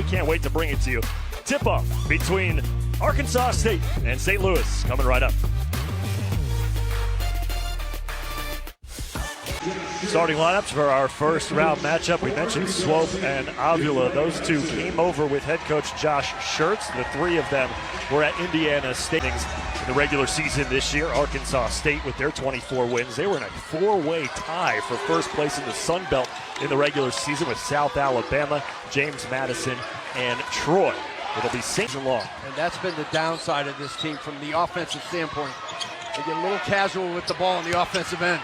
we can't wait to bring it to you. Tip-off between Arkansas State and St. Louis coming right up. Starting lineups for our first round matchup. We mentioned Swope and Avila. Those two came over with head coach Josh Schertz. The three of them were at Indiana State in the regular season this year. Arkansas State with their 24 wins. They were in a four-way tie for first place in the Sun Belt in the regular season with South Alabama, James Madison, and Troy. It'll be season long. And that's been the downside of this team from the offensive standpoint. They get a little casual with the ball on the offensive end.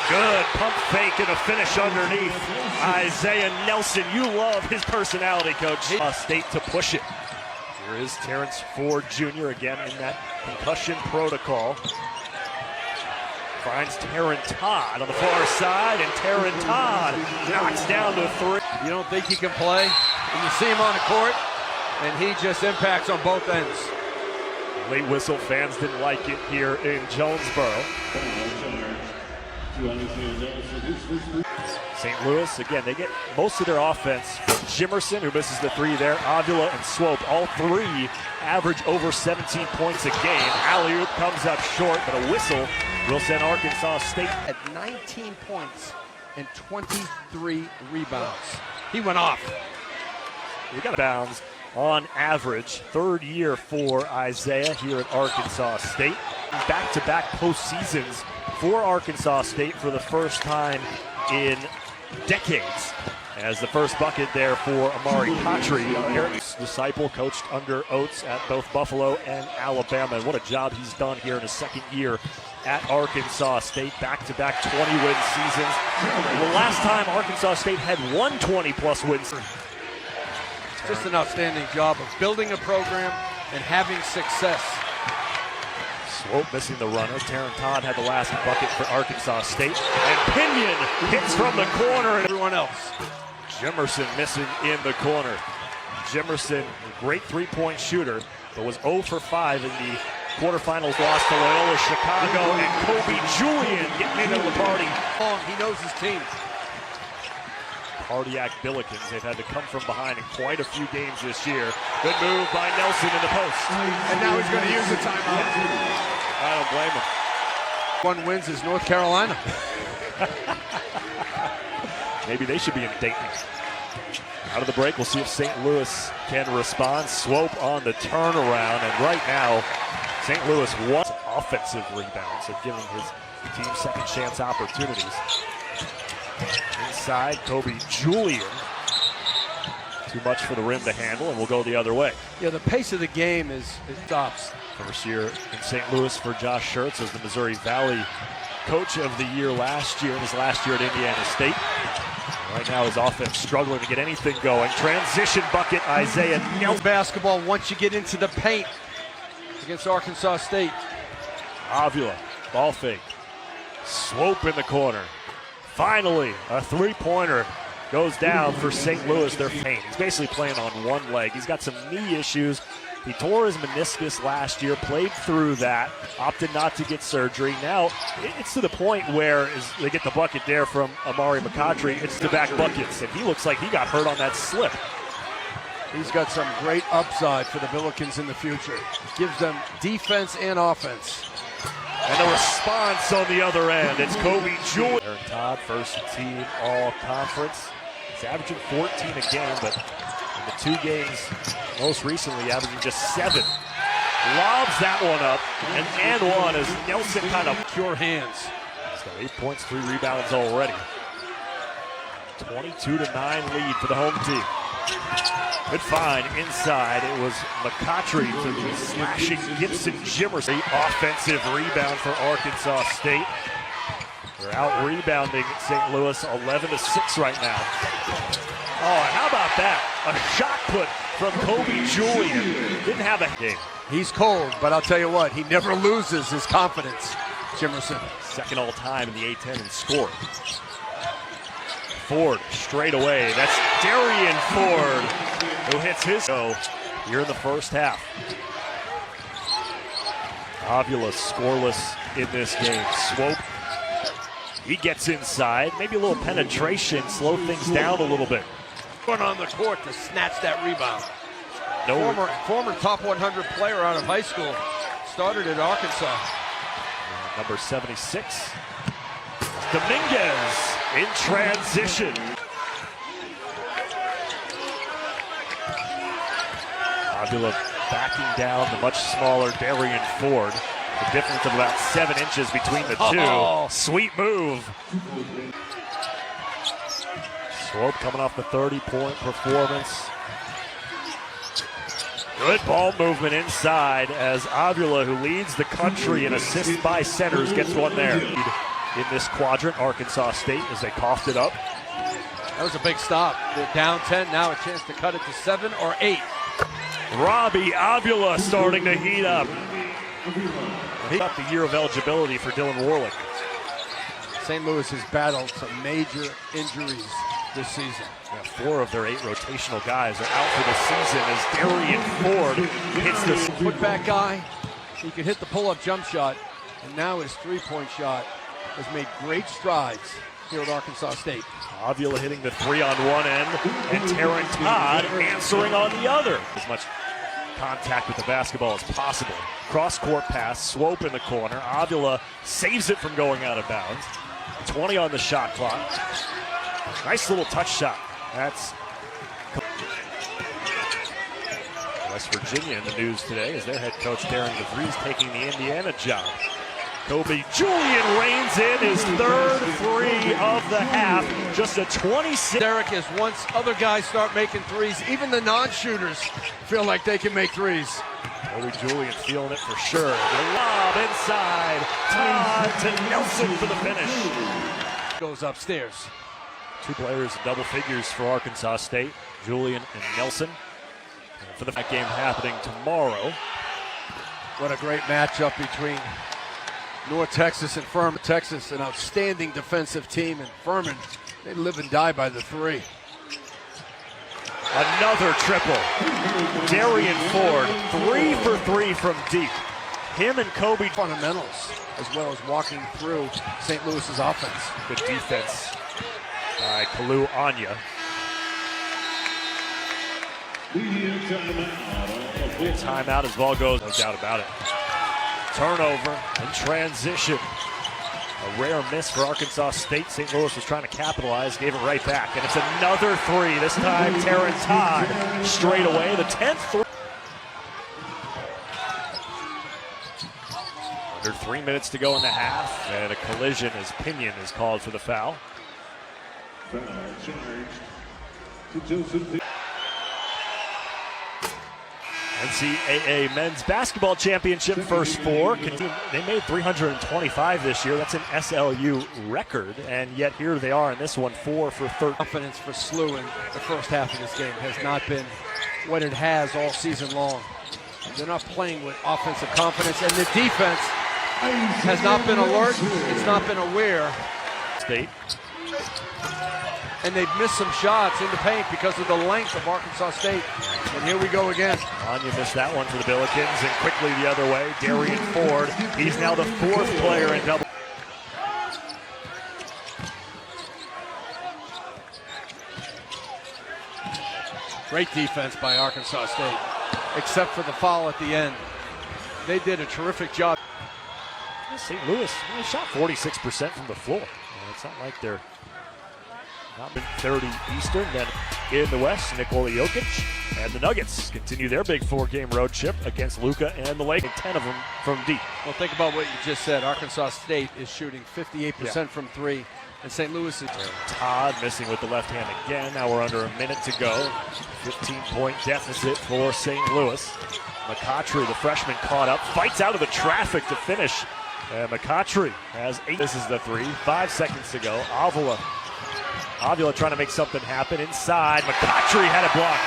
Good pump fake and a finish underneath. Isaiah Nelson, you love his personality, Coach. State to push it. Here is Terrence Ford Jr. again in that concussion protocol. Finds Terran Todd on the far side, and Terran Todd knocks down the three. You don't think he can play, and you see him on the court, and he just impacts on both ends. Late whistle, fans didn't like it here in Jonesboro. St. Louis, again, they get most of their offense from Jimerson, who misses the three there, Avila and Swope. All three average over 17 points a game. Alley-oop comes up short, but a whistle will send Arkansas State at 19 points and 23 rebounds. He went off. We got bounds on average. Third year for Isaiah here at Arkansas State. Back-to-back postseasons for Arkansas State for the first time in decades. As the first bucket there for Amari Patry, Eric's disciple, coached under Oates at both Buffalo and Alabama. And what a job he's done here in his second year at Arkansas State. Back-to-back 20-win seasons. The last time Arkansas State had won 20-plus wins. Just an outstanding job of building a program and having success. Swope missing the runner. Terran Todd had the last bucket for Arkansas State. And Pinion hits from the corner and everyone else. Jimerson missing in the corner. Jimerson, a great three-point shooter, but was 0 for 5 in the quarterfinals loss to Loyola Chicago. And Kobe Julian getting into the party. He knows his team. Cardiac Billikens, they've had to come from behind in quite a few games this year. Good move by Nelson in the post. And now he's going to use the timeout. I don't blame him. One wins is North Carolina. Maybe they should be in Dayton. Out of the break, we'll see if St. Louis can respond. Swope on the turnaround, and right now, St. Louis wants offensive rebounds, so giving his team second chance opportunities. Inside, Kobe Julian. Too much for the rim to handle, and we'll go the other way. Yeah, the pace of the game is stops. First year in St. Louis for Josh Schertz as the Missouri Valley Coach of the Year last year, and his last year at Indiana State. Right now his offense struggling to get anything going. Transition bucket, Isaiah Nelson. Basketball once you get into the paint against Arkansas State. Avila, ball fake. Swope in the corner. Finally, a three-pointer goes down for St. Louis. They're paint. He's basically playing on one leg. He's got some knee issues. He tore his meniscus last year, played through that, opted not to get surgery. Now, it's to the point where as they get the bucket there from Amari McCautry, it's the back buckets, and he looks like he got hurt on that slip. He's got some great upside for the Billikens in the future. Gives them defense and offense. And the response on the other end, it's Kobe Julian. Terran Todd, first team all-conference. He's averaging 14 a game, but in the two games most recently averaging just 7. Lobs that one up, and one as Nelson kind of pure hands. He's got 8 points, 3 rebounds already. 22-9 lead for the home team. Good find inside. It was McCautry to slashing Gibson Jimerson. Offensive rebound for Arkansas State. They're out rebounding St. Louis 11-6 right now. Oh, and how about that? A shot put from Kobe Julian. Didn't have a game. He's cold, but I'll tell you what, he never loses his confidence, Jimerson. Second all-time in the A-10 in scoring. Ford straight away. That's Darian Ford who hits his go here in the first half. Avila scoreless in this game. Swope, he gets inside. Maybe a little penetration, slow things down a little bit. One on the court to snatch that rebound. No. Former top 100 player out of high school. Started at Arkansas. Number 76. Dominguez in transition. Avila backing down the much smaller Darian Ford. The difference of about 7 inches between the two. Oh. Sweet move. Swope coming off the 30-point performance. Good ball movement inside as Avila, who leads the country in assists by centers, gets one there. In this quadrant, Arkansas State, as they coughed it up. That was a big stop. They're down 10, now a chance to cut it to 7 or 8. Robbie Avila starting to heat up. Heat up the year of eligibility for Dylan Warlick. St. Louis has battled some major injuries this season. Yeah, 4 of their 8 rotational guys are out for the season as Darian Ford hits the Putback guy. He could hit the pull-up jump shot, and now his three-point shot has made great strides here at Arkansas State. Avila hitting the 3 on one end, and Terran Todd answering on the other. As much contact with the basketball as possible. Cross-court pass, Swope in the corner. Avila saves it from going out of bounds. 20 on the shot clock. Nice little touch shot. That's West Virginia in the news today as their head coach Darren DeVries taking the Indiana job. Kobe Julian reigns in his 3rd 3 of the half. Just a 26. Derek is once other guys start making threes, even the non-shooters feel like they can make threes. Kobe Julian feeling it for sure. The lob inside. Todd to Nelson for the finish. Goes upstairs. 2 players in double figures for Arkansas State, Julian and Nelson. And for the game happening tomorrow. What a great matchup between North Texas and Furman. Texas, an outstanding defensive team, and Furman, they live and die by the 3. Another triple. Darian Ford, 3 for 3 from deep. Him and Kobe. Fundamentals, as well as walking through St. Louis's offense. Good defense by Kalu Anya. Timeout as ball goes, no doubt about it. Turnover in transition. A rare miss for Arkansas State. St. Louis was trying to capitalize, gave it right back. And it's another 3. This time, Terran Todd straight away. The 10th 3. Under 3 minutes to go in the half. And a collision as Pinion is called for the foul. NCAA Men's Basketball Championship first 4. They made 325 this year. That's an SLU record, and yet here they are in this one, 4 for 13. Confidence for SLU in the first half of this game has not been what it has all season long. They're not playing with offensive confidence, and the defense has not been alert. It's not been aware. State. And they've missed some shots in the paint because of the length of Arkansas State. And here we go again. Anya missed that one for the Billikens, and quickly the other way, Darian Ford. He's now the 4th player in double. Great defense by Arkansas State, except for the foul at the end. They did a terrific job. St. Louis shot 46% from the floor. It's not like they're not been 30 Eastern. Then in the West, Nikola Jokic and the Nuggets continue their big 4-game road trip against Luka and the Lakers. 10 of them from deep. Well, think about what you just said. Arkansas State is shooting 58% from 3, and St. Louis is. Todd missing with the left hand again. Now we're under a minute to go. 15-point deficit for St. Louis. McCautry, the freshman, caught up, fights out of the traffic to finish. And McCautry has 8. This is the 3. 5 seconds to go. Avila trying to make something happen inside. McCautry had it blocked.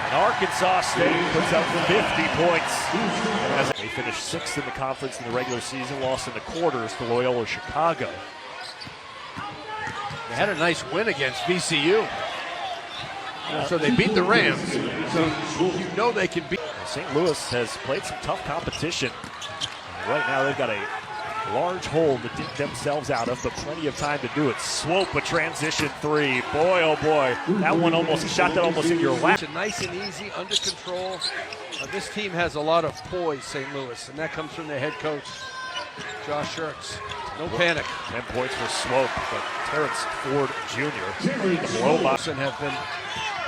And Arkansas State puts up 50 points. As they finished 6th in the conference in the regular season, lost in the quarters to Loyola Chicago. They had a nice win against VCU. So they beat the Rams. So you know they can beat. St. Louis has played some tough competition. Right now they've got a large hole to dig themselves out of, but plenty of time to do it. Swope a transition three. Boy, oh boy, that one almost shot that almost in your lap. Nice and easy, under control. This team has a lot of poise, St. Louis, and that comes from their head coach, Josh Schertz. No panic. 10 points for Swope, but Terrence Ford Jr. The blow by have been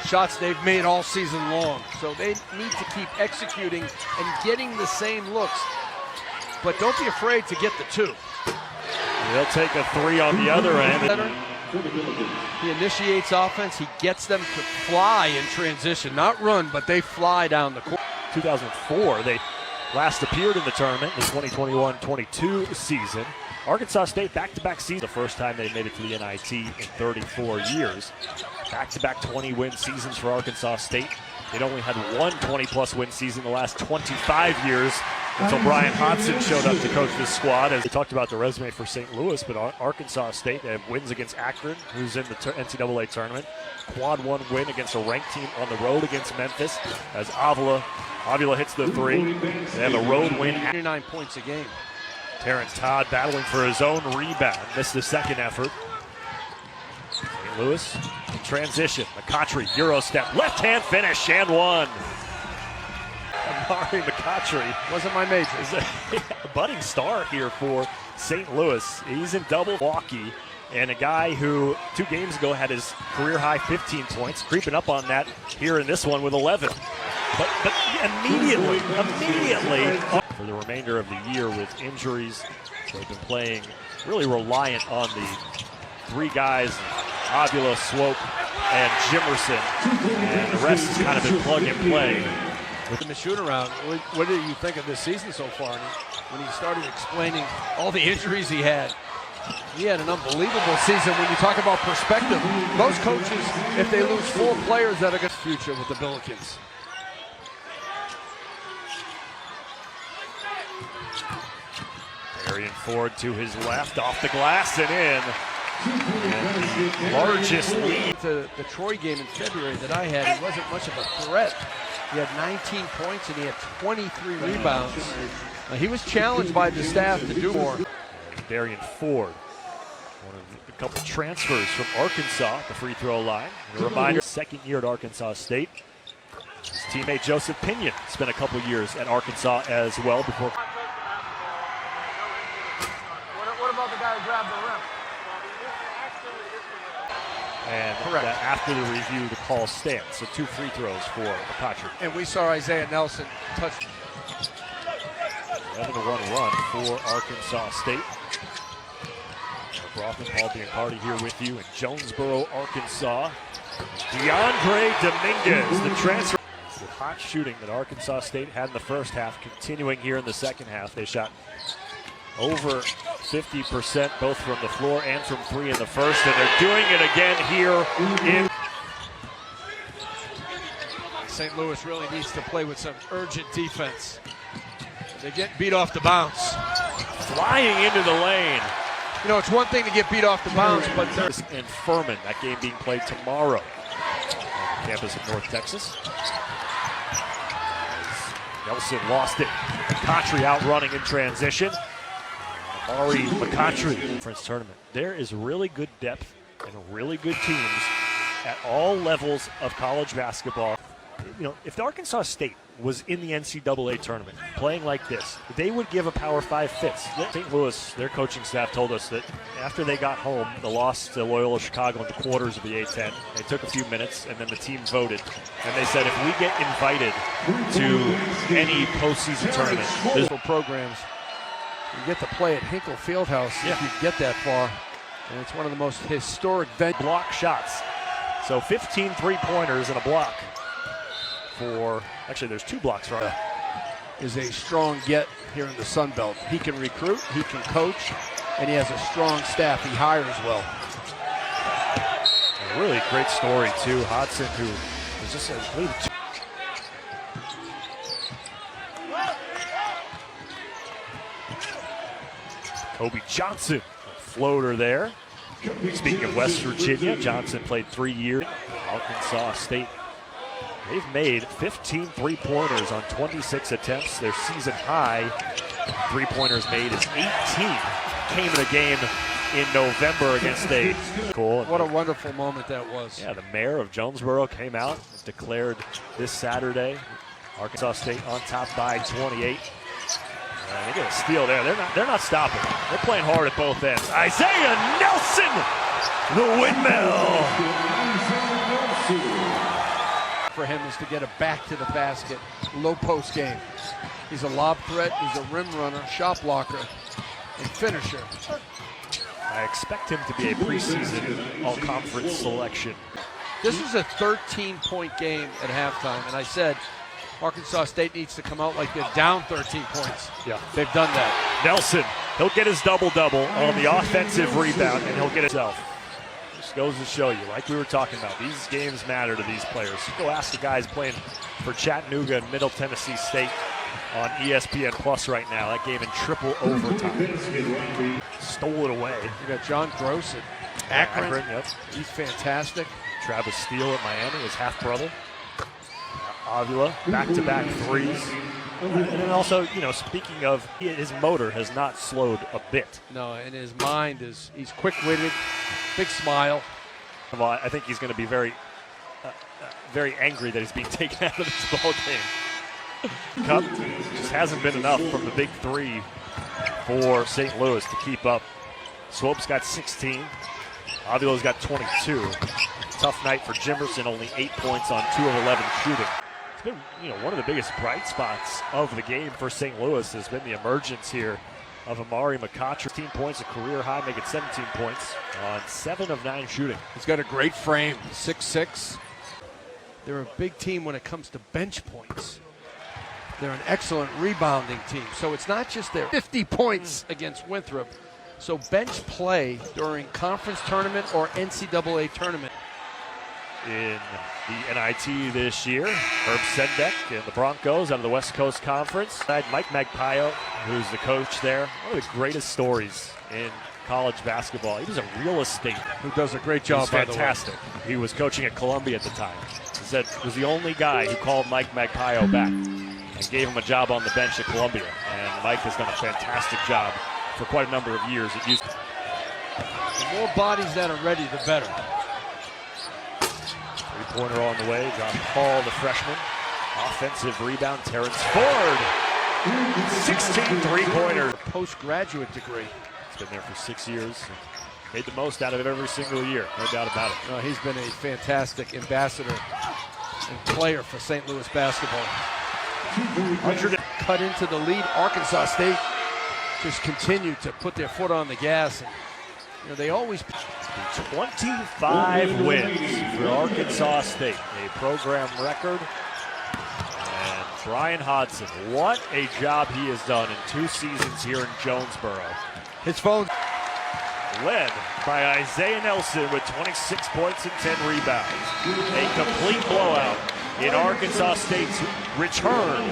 shots they've made all season long, so they need to keep executing and getting the same looks. But don't be afraid to get the two. They'll take a three on the other end. He initiates offense. He gets them to fly in transition, not run, but they fly down the court. 2004, they last appeared in the tournament, the 2021-22 season. Arkansas State back-to-back season, the first time they made it to the NIT in 34 years. Back-to-back 20-win seasons for Arkansas State. They'd only had one 20-plus win season the last 25 years until Brian Hodson showed up to coach this squad. As we talked about the resume for St. Louis, but Arkansas State, they have wins against Akron, who's in the NCAA tournament. Quad one win against a ranked team on the road against Memphis, as Avila hits the three. They have a road win. 29 points a game. Terrence Todd battling for his own rebound. Missed the second effort. St. Louis, transition. McCautry, Euro step. Left-hand finish and one. Amari McCautry wasn't my major. Is a budding star here for St. Louis. He's in double Milwaukee, and a guy who 2 games ago had his career-high 15 points, creeping up on that here in this one with 11. But immediately, for the remainder of the year with injuries, they've been playing really reliant on the 3 guys, Avila, Swope, and Jimerson, and the rest has kind of been plug and play. In the shoot-around, what did you think of this season so far? When he started explaining all the injuries he had an unbelievable season. When you talk about perspective, most coaches, if they lose 4 players that are going to future with the Billikens. Darian Ford to his left, off the glass and in. And the largest lead. The Troy game in February that I had, he wasn't much of a threat. He had 19 points and he had 23 rebounds. He was challenged by the staff to do more. Darian Ford, one of a couple transfers from Arkansas at the free throw line. And a reminder, second year at Arkansas State. His teammate Joseph Pinion spent a couple years at Arkansas as well before. What about the guy who grabbed the rim? And after the review, the call stands. So 2 free throws for McCautry. And we saw Isaiah Nelson touch. 11-1 run for Arkansas State. Brofman, Paul Biancardi here with you in Jonesboro, Arkansas. DeAndre Dominguez, the transfer. The hot shooting that Arkansas State had in the first half, continuing here in the second half. They shot over 50% both from the floor and from 3 in the first, and they're doing it again here in. St. Louis really needs to play with some urgent defense. They get beat off the bounce. Flying into the lane. You know, it's one thing to get beat off the bounce, but there's... And Furman, that game being played tomorrow on the campus of North Texas. Nelson lost it. McCautry out running in transition. Amari McCautry. Conference tournament. There is really good depth and really good teams at all levels of college basketball. You know, if the Arkansas State was in the NCAA tournament playing like this, they would give a Power 5 fits. St. Louis, their coaching staff told us that after they got home, the loss to Loyola Chicago in the quarters of the A-10, they took a few minutes and then the team voted. And they said, if we get invited to any postseason tournament, there's programs. You get to play at Hinkle Fieldhouse if you get that far. And it's one of the most historic block shots. So 15 3-pointers and a block for, actually there's 2 blocks right now. Is a strong get here in the Sun Belt. He can recruit, he can coach, and he has a strong staff. He hires well. A really great story too. Hodson, who was just I believe Kobe Johnson, floater there. Speaking of West Virginia, Johnson played 3 years. Arkansas State, they've made 15 3-pointers on 26 attempts, their season high. Three-pointers made is 18. Came in a game in November against a cool. What a wonderful moment that was. Yeah, the mayor of Jonesboro came out and declared this Saturday Arkansas State on top by 28. They get a steal there. They're not stopping. They're playing hard at both ends. Isaiah Nelson, the windmill. For him is to get a back to the basket, low post game. He's a lob threat, he's a rim runner, shot blocker, and finisher. I expect him to be a preseason all-conference selection. This was a 13-point game at halftime, and I said Arkansas State needs to come out like they're down 13 points. Yeah, they've done that. Nelson, he'll get his double-double on the offensive rebound, and he'll get himself. Just goes to show you, like we were talking about, these games matter to these players. Go ask the guys playing for Chattanooga and Middle Tennessee State on ESPN Plus right now. That game in triple overtime. Stole it away. You got John Gross at Akron. Yep. He's fantastic. Travis Steele at Miami, his half-brother. Avila, back-to-back threes. And then also, speaking of, his motor has not slowed a bit. No, and his mind he's quick-witted, big smile. I think he's going to be very angry that he's being taken out of this ball game. Cup just hasn't been enough from the big three for St. Louis to keep up. Swope's got 16. Avila's got 22. Tough night for Jimerson, only 8 points on 2 of 11 shooting. It's been, one of the biggest bright spots of the game for St. Louis has been the emergence here of Amari McCotcher. 15 points, a career high, making 17 points on 7 of 9 shooting. He's got a great frame, 6'6". They're a big team when it comes to bench points. They're an excellent rebounding team. So it's not just their 50 points against Winthrop. So bench play during conference tournament or NCAA tournament. In the NIT this year, Herb Sendek and the Broncos out of the West Coast Conference. Mike Magpayo, who's the coach there. One of the greatest stories in college basketball. He was a real estate. Who does a great job, by the way. Fantastic. He was coaching at Columbia at the time. He said was the only guy who called Mike Magpayo back and gave him a job on the bench at Columbia. And Mike has done a fantastic job for quite a number of years at Houston. The more bodies that are ready, the better. Three-pointer on the way. John Paul, the freshman. Offensive rebound, Terrence Ford. 16 three-pointers. Postgraduate degree. He's been there for 6 years. Made the most out of it every single year. No doubt about it. No, he's been a fantastic ambassador and player for St. Louis basketball. 100 cut into the lead. Arkansas State just continued to put their foot on the gas. And, they always 25 wins for Arkansas State, a program record. And Brian Hodson, what a job he has done in 2 seasons here in Jonesboro. His phone Led by Isaiah Nelson with 26 points and 10 rebounds. A complete blowout in Arkansas State's return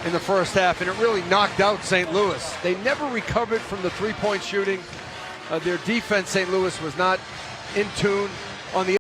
in the first half, and it really knocked out St. Louis. They never recovered from the three-point shooting. Their defense, St. Louis, was not in tune on the